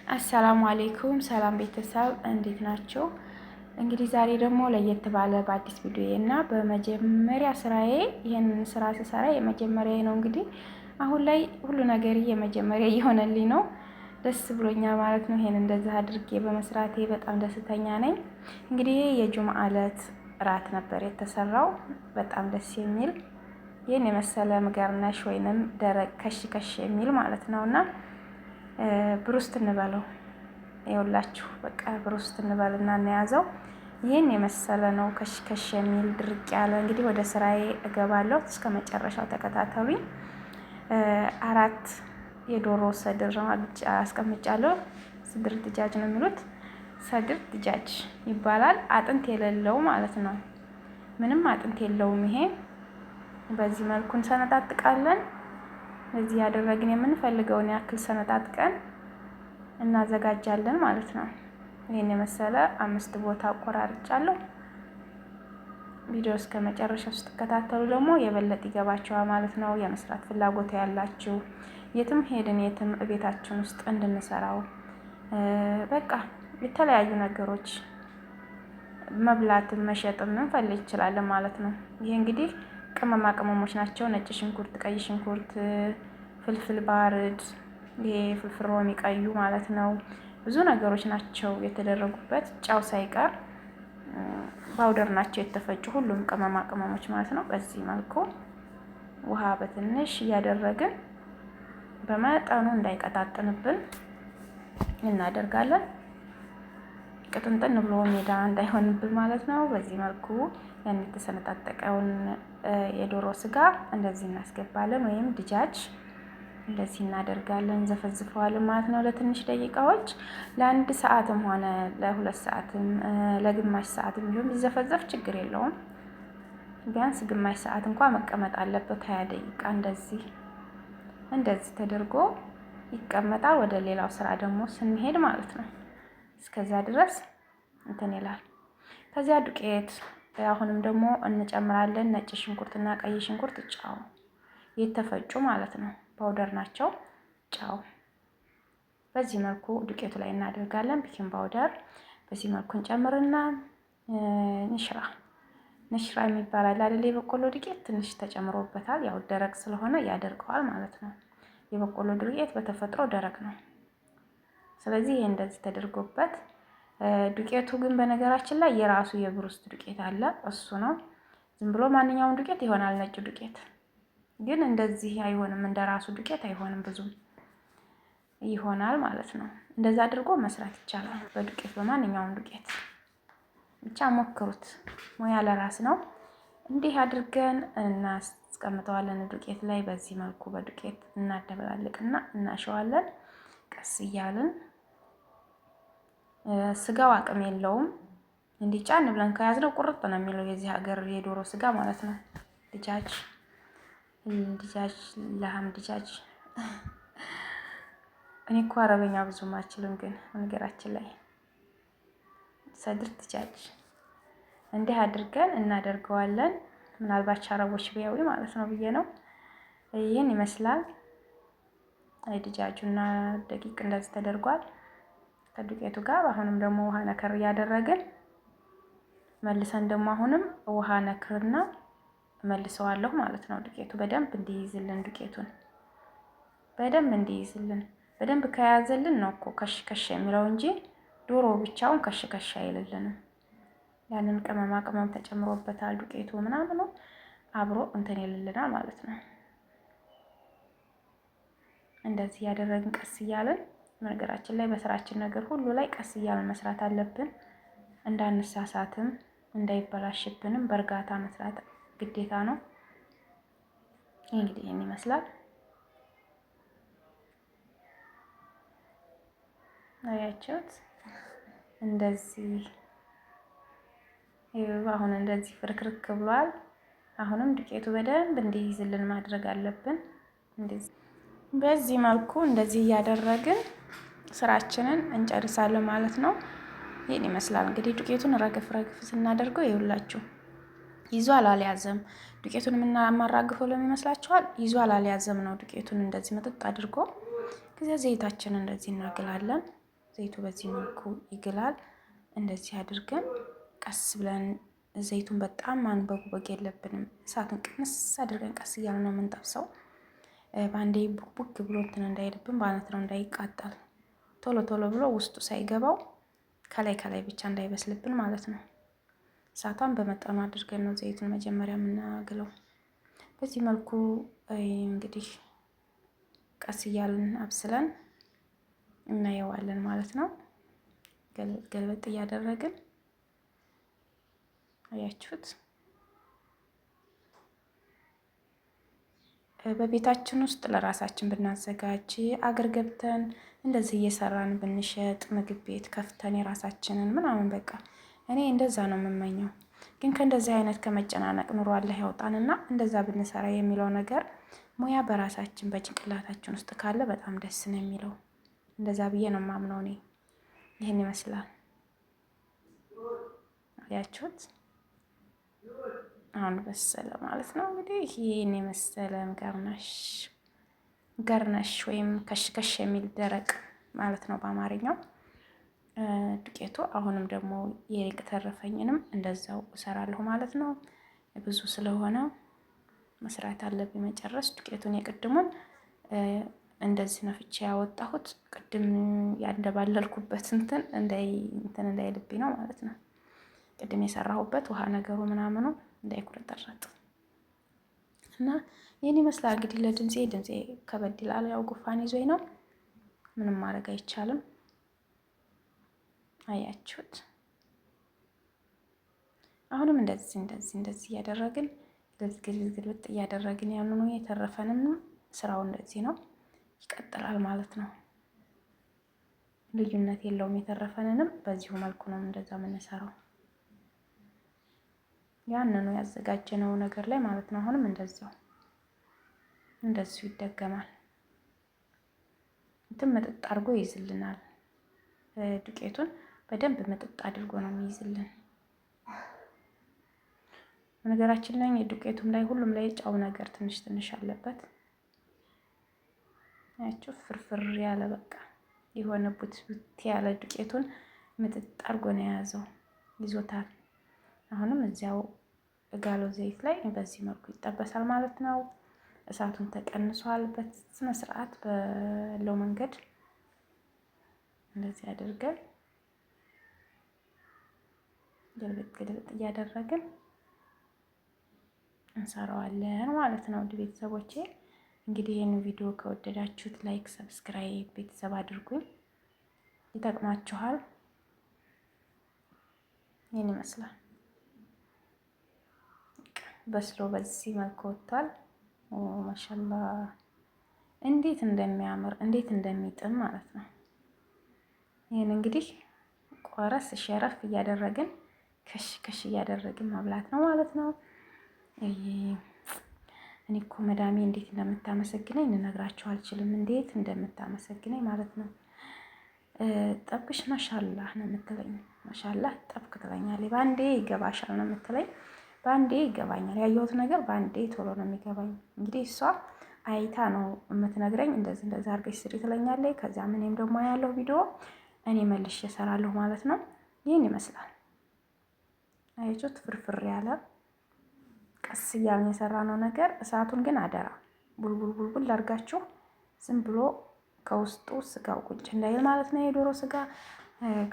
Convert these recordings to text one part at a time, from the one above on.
አሰላሙ አሌይኩም ሰላም ቤተሰብ እንዴት ናቸው? እንግዲህ ዛሬ ደግሞ ለየት ባለ በአዲስ ቪዲዮ እና በመጀመሪያ ስራዬ ይህንን ስራ ስሰራ የመጀመሪያ ነው። እንግዲህ አሁን ላይ ሁሉ ነገር የመጀመሪያ እየሆነልኝ ነው። ደስ ብሎኛል ማለት ነው። ይሄን እንደዚህ አድርጌ በመስራቴ በጣም ደስተኛ ነኝ። እንግዲህ የጁምዓ ዕለት እራት ነበር የተሰራው። በጣም ደስ የሚል ይህን የመሰለ ምግርነሽ ወይንም ደረቅ ከሽ ከሽ የሚል ማለት ነውና ብሩስት እንበለው ይኸውላችሁ። በቃ ብሩስት እንበልና እንያዘው። ይህን የመሰለ ነው ከሽ ከሽ የሚል ድርቅ ያለ። እንግዲህ ወደ ስራዬ እገባለሁ። እስከ መጨረሻው ተከታተሉኝ። 4 የዶሮ ሰድር አስቀምጫለሁ። ስድር ድጃጅ ነው የሚሉት። ሰድር ድጃጅ ይባላል። አጥንት የሌለው ማለት ነው። ምንም አጥንት የለውም። ይሄ በዚህ መልኩ እንሰነጣጥቃለን። እዚህ ያደረግን የምንፈልገውን ያክል ሰነጣጥቀን እናዘጋጃለን ማለት ነው። ይሄን የመሰለ 5 ቦታ አቆራርጫለሁ። ቪዲዮ እስከ መጨረሻው ስትከታተሉ ደግሞ የበለጠ ይገባችኋል ማለት ነው። የመስራት ፍላጎት ያላችሁ የትም ሄድን የትም ቤታችን ውስጥ እንድንሰራው በቃ የተለያዩ ነገሮች መብላትም መሸጥም እንፈልግ እንችላለን ማለት ነው። ይሄ እንግዲህ ቅመማ ቅመሞች ናቸው። ነጭ ሽንኩርት፣ ቀይ ሽንኩርት፣ ፍልፍል ባርድ፣ ይሄ ፍልፍል ሮሚ ቀዩ ማለት ነው። ብዙ ነገሮች ናቸው የተደረጉበት፣ ጫው ሳይቀር ፓውደር ናቸው የተፈጩ ሁሉም ቅመማ ቅመሞች ማለት ነው። በዚህ መልኩ ውሃ በትንሽ እያደረግን በመጠኑ እንዳይቀጣጥንብን እናደርጋለን። ቅጥንጥን ብሎ ሜዳ እንዳይሆንብን ማለት ነው። በዚህ መልኩ ያን የተሰነጣጠቀውን የዶሮ ስጋ እንደዚህ እናስገባለን፣ ወይም ድጃጅ እንደዚህ እናደርጋለን። ዘፈዝፈዋለን ማለት ነው ለትንሽ ደቂቃዎች። ለ1 ሰዓትም ሆነ ለ2 ሰዓትም ለግማሽ ሰዓትም ቢሆን ቢዘፈዘፍ ችግር የለውም። ቢያንስ ግማሽ ሰዓት እንኳን መቀመጥ አለበት። 20 ደቂቃ እንደዚህ ተደርጎ ይቀመጣል። ወደ ሌላው ስራ ደግሞ ስንሄድ ማለት ነው። እስከዛ ድረስ እንትን ይላል። ከዚያ ዱቄት አሁንም ደግሞ እንጨምራለን። ነጭ ሽንኩርትና ቀይ ሽንኩርት፣ ጫው የተፈጩ ማለት ነው፣ ፓውደር ናቸው። ጫው በዚህ መልኩ ዱቄቱ ላይ እናደርጋለን። ቤኪንግ ፓውደር በዚህ መልኩ እንጨምርና ነሽራ የሚባል አለ አይደል? የበቆሎ ዱቄት ትንሽ ተጨምሮበታል። ያው ደረቅ ስለሆነ ያደርቀዋል ማለት ነው። የበቆሎ ዱቄት በተፈጥሮ ደረቅ ነው። ስለዚህ ይሄ እንደዚህ ተደርጎበት ዱቄቱ ግን በነገራችን ላይ የራሱ የብሩስት ዱቄት አለ። እሱ ነው። ዝም ብሎ ማንኛውም ዱቄት ይሆናል። ነጭ ዱቄት ግን እንደዚህ አይሆንም። እንደራሱ ዱቄት አይሆንም። ብዙም ይሆናል ማለት ነው። እንደዛ አድርጎ መስራት ይቻላል። በዱቄት በማንኛውም ዱቄት ብቻ ሞክሩት። ሙያ ለራስ ነው። እንዲህ አድርገን እናስቀምጠዋለን ዱቄት ላይ። በዚህ መልኩ በዱቄት እናደበላልቅና እናሸዋለን ቀስ እያልን። ስጋው አቅም የለውም። እንዲህ ጫን ብለን ከያዝነው ቁርጥ ነው የሚለው የዚህ ሀገር የዶሮ ስጋ ማለት ነው። ድጃጅ ለሐም ድጃጅ። እኔ እኮ አረበኛ ብዙም አልችልም፣ ግን ነገራችን ላይ ሰድር ድጃጅ እንዲህ አድርገን እናደርገዋለን። ምናልባት አረቦች ቢያዩ ማለት ነው ብዬ ነው። ይህን ይመስላል። ድጃጁና ደቂቅ እንደዚህ ተደርጓል ከዱቄቱ ጋር። አሁንም ደግሞ ውሃ ነከር እያደረግን መልሰን ደግሞ አሁንም ውሃ ነክርና መልሰዋለሁ ማለት ነው። ዱቄቱ በደንብ እንዲይዝልን በደንብ ከያዘልን ነው እኮ ከሽ ከሽ የሚለው እንጂ ዶሮ ብቻውን ከሽ ከሽ አይልልንም። ያንን ቅመማ ቅመም ተጨምሮበታል። ዱቄቱ ምናምን አብሮ እንትን ይልልናል ማለት ነው። እንደዚህ ያደረግን ቀስ እያልን፣ ነገራችን ላይ በስራችን ነገር ሁሉ ላይ ቀስ እያልን መስራት አለብን። እንዳንሳሳትም እንዳይበላሽብንም በእርጋታ መስራት ግዴታ ነው። እንግዲህ ይሄን ይመስላል። አያችሁት? እንደዚህ አሁን እንደዚህ ፍርክርክ ብሏል። አሁንም ዱቄቱ በደንብ እንዲይዝልን ማድረግ አለብን። እንደዚህ በዚህ መልኩ እንደዚህ እያደረግን ስራችንን እንጨርሳለን ማለት ነው። ይሄን ይመስላል እንግዲህ ዱቄቱን ረግፍ ስናደርገው ይውላችሁ ይዟል አልያዘም። ዱቄቱን የምናማራግፈው ለሚመስላችኋል? ይዟል አልያዘም ነው። ዱቄቱን እንደዚህ መጥጥ አድርጎ ከዚያ ዘይታችንን እንደዚህ እናግላለን። ዘይቱ በዚህ መልኩ ይግላል። እንደዚህ አድርገን ቀስ ብለን ዘይቱን በጣም ማንበግበግ የለብንም። እሳቱን ቅንስ አድርገን ቀስ እያልን ነው የምንጠብሰው። በአንዴ ቡግ ብሎ እንትን እንዳይልብን ማለት ነው፣ እንዳይቃጠል ቶሎ ቶሎ ብሎ ውስጡ ሳይገባው ከላይ ከላይ ብቻ እንዳይበስልብን ማለት ነው። እሳቷን በመጠኑ አድርገን ነው ዘይቱን መጀመሪያ የምናግለው። በዚህ መልኩ እንግዲህ ቀስ እያልን አብስለን እናየዋለን ማለት ነው። ገልበጥ እያደረግን አያችሁት። በቤታችን ውስጥ ለራሳችን ብናዘጋጅ አገር ገብተን እንደዚህ እየሰራን ብንሸጥ ምግብ ቤት ከፍተን የራሳችንን ምናምን በቃ እኔ እንደዛ ነው የምመኘው። ግን ከእንደዚህ አይነት ከመጨናነቅ ኑሮ አላህ ያውጣንና እንደዛ ብንሰራ የሚለው ነገር ሙያ በራሳችን በጭንቅላታችን ውስጥ ካለ በጣም ደስ ነው የሚለው። እንደዛ ብዬ ነው የማምነው እኔ። ይህን ይመስላል አያችሁት። አሁን በሰለ ማለት ነው እንግዲህ ይህን የመሰለ ገርነሽ ወይም ከሽከሽ የሚል ደረቅ ማለት ነው በአማርኛው ዱቄቱ። አሁንም ደግሞ የተረፈኝንም እንደዛው እሰራለሁ ማለት ነው። ብዙ ስለሆነ መስራት አለብኝ መጨረስ። ዱቄቱን የቅድሙን እንደዚህ ነፍቼ ያወጣሁት ቅድም ያንደባለልኩበት እንትን እንዳይልብኝ ነው ማለት ነው። ቅድም የሰራሁበት ውሃ ነገሩ ምናምኑ እንዳይቁረጠረጥ እና ይህን ይመስላል እንግዲህ። ድምፄ ከበድ ይላል፣ ያው ጉፋን ይዞኝ ነው። ምንም ማድረግ አይቻልም። አያችሁት። አሁንም እንደዚህ እያደረግን ግልብጥ እያደረግን ያንኑ የተረፈንም ስራው እንደዚህ ነው ይቀጥላል ማለት ነው። ልዩነት የለውም። የተረፈንንም በዚሁ መልኩ ነው እንደዛ የምንሰራው፣ ያንኑ ያዘጋጀነው ነገር ላይ ማለት ነው። አሁንም እንደዚሁ ይደገማል። እንትን መጥጥ አድርጎ ይይዝልናል። ዱቄቱን በደንብ መጥጥ አድርጎ ነው የሚይዝልን። በነገራችን ላይ የዱቄቱም ላይ ሁሉም ላይ ጫው ነገር ትንሽ ትንሽ አለበት። አያችሁ ፍርፍር ያለ በቃ የሆነ ቡት ያለ ዱቄቱን ምጥጥ አድርጎ ነው የያዘው ይዞታል። አሁንም እዚያው ጋሎ ዘይት ላይ በዚህ መልኩ ይጠበሳል ማለት ነው። እሳቱን ተቀንሷል። በስነ ስርዓት ባለው መንገድ እንደዚህ አድርገን ግልብጥ እያደረግን እንሰራዋለን ማለት ነው። ውድ ቤተሰቦቼ እንግዲህ ይህን ቪዲዮ ከወደዳችሁት ላይክ፣ ሰብስክራይብ ቤተሰብ አድርጉኝ፣ ይጠቅማችኋል። ይህን ይመስላል በስሎ በዚህ መልኩ ወጥቷል። ማሻላ እንዴት እንደሚያምር እንዴት እንደሚጥም ማለት ነው። ይህን እንግዲህ ቆረስ ሸረፍ እያደረግን ከሽ እያደረግን መብላት ነው ማለት ነው። እኔ እኮ መዳሜ እንዴት እንደምታመሰግነኝ ልነግራችሁ አልችልም። እንዴት እንደምታመሰግነኝ ማለት ነው። ጠብሽ ማሻላህ ነው የምትለኝ። ማሻላህ ጠብክ ትለኛለች። በአንዴ ይገባሻል ነው የምትለኝ። በአንዴ ይገባኛል። ያየሁት ነገር በአንዴ ቶሎ ነው የሚገባኝ። እንግዲህ እሷ አይታ ነው የምትነግረኝ። እንደዚህ አድርገሽ ስሪ ትለኛለች። ከዚያ እኔም ደግሞ ያለው ቪዲዮ እኔ መልሼ እሰራለሁ ማለት ነው። ይህን ይመስላል። አያችሁት? ፍርፍር ያለ ቀስ እያልን የሰራነው ነገር። እሳቱን ግን አደራ ቡልቡል አድርጋችሁ ዝም ብሎ ከውስጡ ስጋው ቁጭ እንዳይል ማለት ነው። የዶሮ ስጋ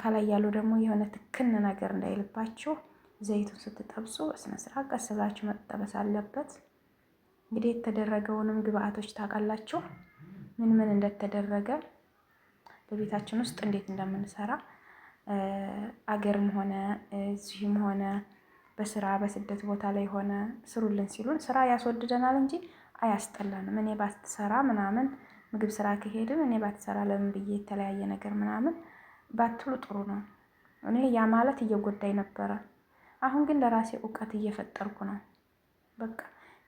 ከላይ ያለው ደግሞ የሆነ ትክን ነገር እንዳይልባችሁ ዘይቱን ስትጠብሱ በስነ ስርዓት ቀስ ብላችሁ መጠበስ አለበት። እንግዲህ የተደረገውንም ግብአቶች ታውቃላችሁ፣ ምን እንደተደረገ በቤታችን ውስጥ እንዴት እንደምንሰራ አገርም ሆነ እዚህም ሆነ በስራ በስደት ቦታ ላይ ሆነ ስሩልን ሲሉን ስራ ያስወድደናል እንጂ አያስጠላንም። እኔ ባትሰራ ምናምን ምግብ ስራ ከሄድን እኔ ባትሰራ ለምን ብዬ የተለያየ ነገር ምናምን ባትሉ ጥሩ ነው። እኔ ያ ማለት እየጎዳኝ ነበረ። አሁን ግን ለራሴ እውቀት እየፈጠርኩ ነው። በቃ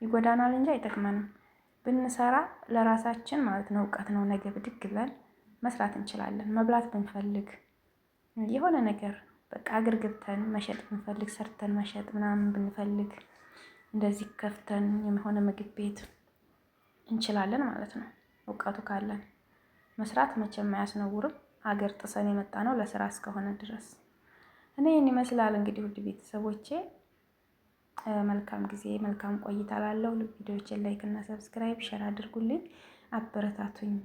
ይጎዳናል እንጂ አይጠቅመንም። ብንሰራ ለራሳችን ማለት ነው እውቀት ነው። ነገ ብድግ ብለን መስራት እንችላለን። መብላት ብንፈልግ የሆነ ነገር በቃ አገር ገብተን መሸጥ ብንፈልግ ሰርተን መሸጥ ምናምን ብንፈልግ እንደዚህ ከፍተን የሆነ ምግብ ቤት እንችላለን ማለት ነው። እውቀቱ ካለን መስራት መቼም አያስነውርም። ሀገር ጥሰን የመጣ ነው ለስራ እስከሆነ ድረስ። እኔ ይህን ይመስላል እንግዲህ ውድ ቤተሰቦቼ፣ መልካም ጊዜ መልካም ቆይታ ላለው ቪዲዮዎችን ላይክ እና ሰብስክራይብ ሼር አድርጉልኝ፣ አበረታቱኝ።